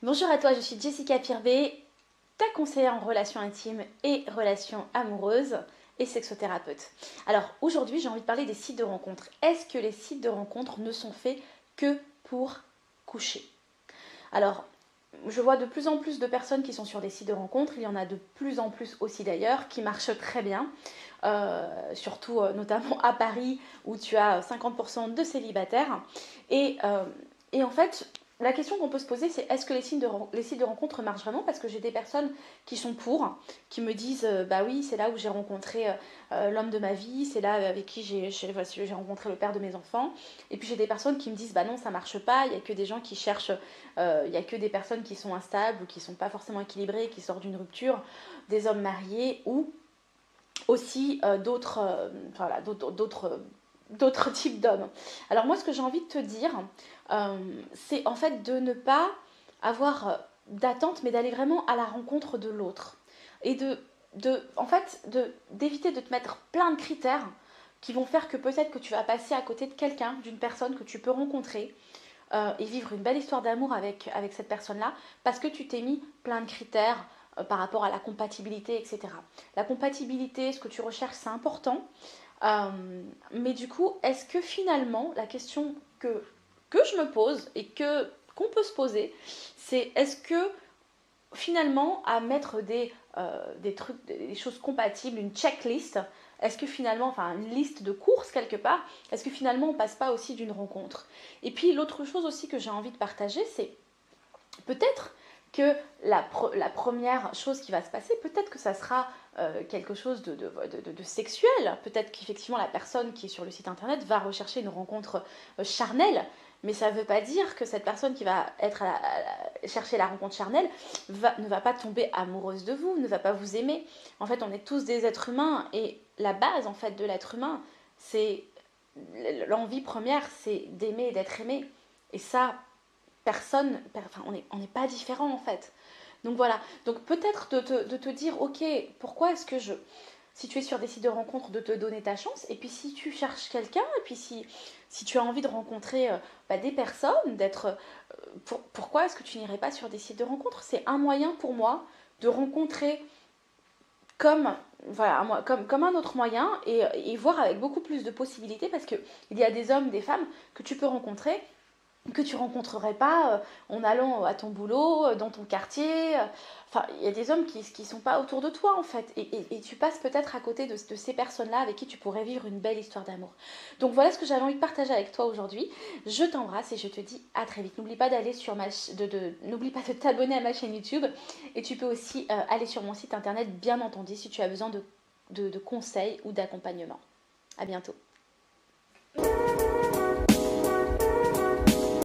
Bonjour à toi, je suis Jessica Pirbet, ta conseillère en relations intimes et relations amoureuses et sexothérapeute. Alors aujourd'hui, j'ai envie de parler des sites de rencontres. Est-ce que les sites de rencontres ne sont faits que pour coucher? Alors, je vois de plus en plus de personnes qui sont sur des sites de rencontres. Il y en a de plus en plus aussi d'ailleurs qui marchent très bien. Surtout notamment à Paris où tu as 50% de célibataires. Et, euh, et en fait, la question qu'on peut se poser, c'est est-ce que les sites de rencontres marchent vraiment? Parce que j'ai des personnes qui sont pour, qui me disent bah oui, c'est là où j'ai rencontré l'homme de ma vie, c'est là avec qui j'ai rencontré le père de mes enfants. Et puis j'ai des personnes qui me disent bah non, ça marche pas, il n'y a que des gens qui cherchent, il n'y a que des personnes qui sont instables ou qui ne sont pas forcément équilibrées, qui sortent d'une rupture, des hommes mariés ou aussi voilà, d'autres types d'hommes. Alors moi, ce que j'ai envie de te dire, c'est en fait de ne pas avoir d'attente, mais d'aller vraiment à la rencontre de l'autre. Et en fait, d'éviter de te mettre plein de critères qui vont faire que peut-être que tu vas passer à côté de quelqu'un, d'une personne que tu peux rencontrer et vivre une belle histoire d'amour avec cette personne-là, parce que tu t'es mis plein de critères par rapport à la compatibilité, etc. La compatibilité, ce que tu recherches, c'est important. Mais du coup, est-ce que finalement, la question que je me pose et qu'on peut se poser, c'est est-ce que finalement, à mettre des trucs, des choses compatibles, une checklist, est-ce que finalement, enfin une liste de courses quelque part, est-ce que finalement on passe pas aussi d'une rencontre? Et puis l'autre chose aussi que j'ai envie de partager, c'est peut-être que la première chose qui va se passer, peut-être que ça sera quelque chose de sexuel. Peut-être qu'effectivement la personne qui est sur le site internet va rechercher une rencontre charnelle. Mais ça ne veut pas dire que cette personne qui va être chercher la rencontre charnelle ne va pas tomber amoureuse de vous, ne va pas vous aimer. En fait, on est tous des êtres humains et la base en fait de l'être humain, c'est l'envie première, c'est d'aimer et d'être aimé. Et ça, enfin, on n'est pas différents en fait. Donc voilà, donc peut-être de te dire, ok, pourquoi est-ce que si tu es sur des sites de rencontres, de te donner ta chance, et puis si tu cherches quelqu'un, et puis si tu as envie de rencontrer des personnes, pourquoi est-ce que tu n'irais pas sur des sites de rencontres? C'est un moyen pour moi de rencontrer comme, voilà, comme un autre moyen et voir avec beaucoup plus de possibilités parce qu'il y a des hommes, des femmes que tu peux rencontrer que tu rencontrerais pas en allant à ton boulot, dans ton quartier. Enfin, il y a des hommes qui sont pas autour de toi en fait. Et tu passes peut-être à côté de ces personnes-là avec qui tu pourrais vivre une belle histoire d'amour. Donc voilà ce que j'avais envie de partager avec toi aujourd'hui. Je t'embrasse et je te dis à très vite. N'oublie pas d'aller sur n'oublie pas de t'abonner à ma chaîne YouTube. Et tu peux aussi aller sur mon site internet, bien entendu, si tu as besoin de conseils ou d'accompagnement. À bientôt.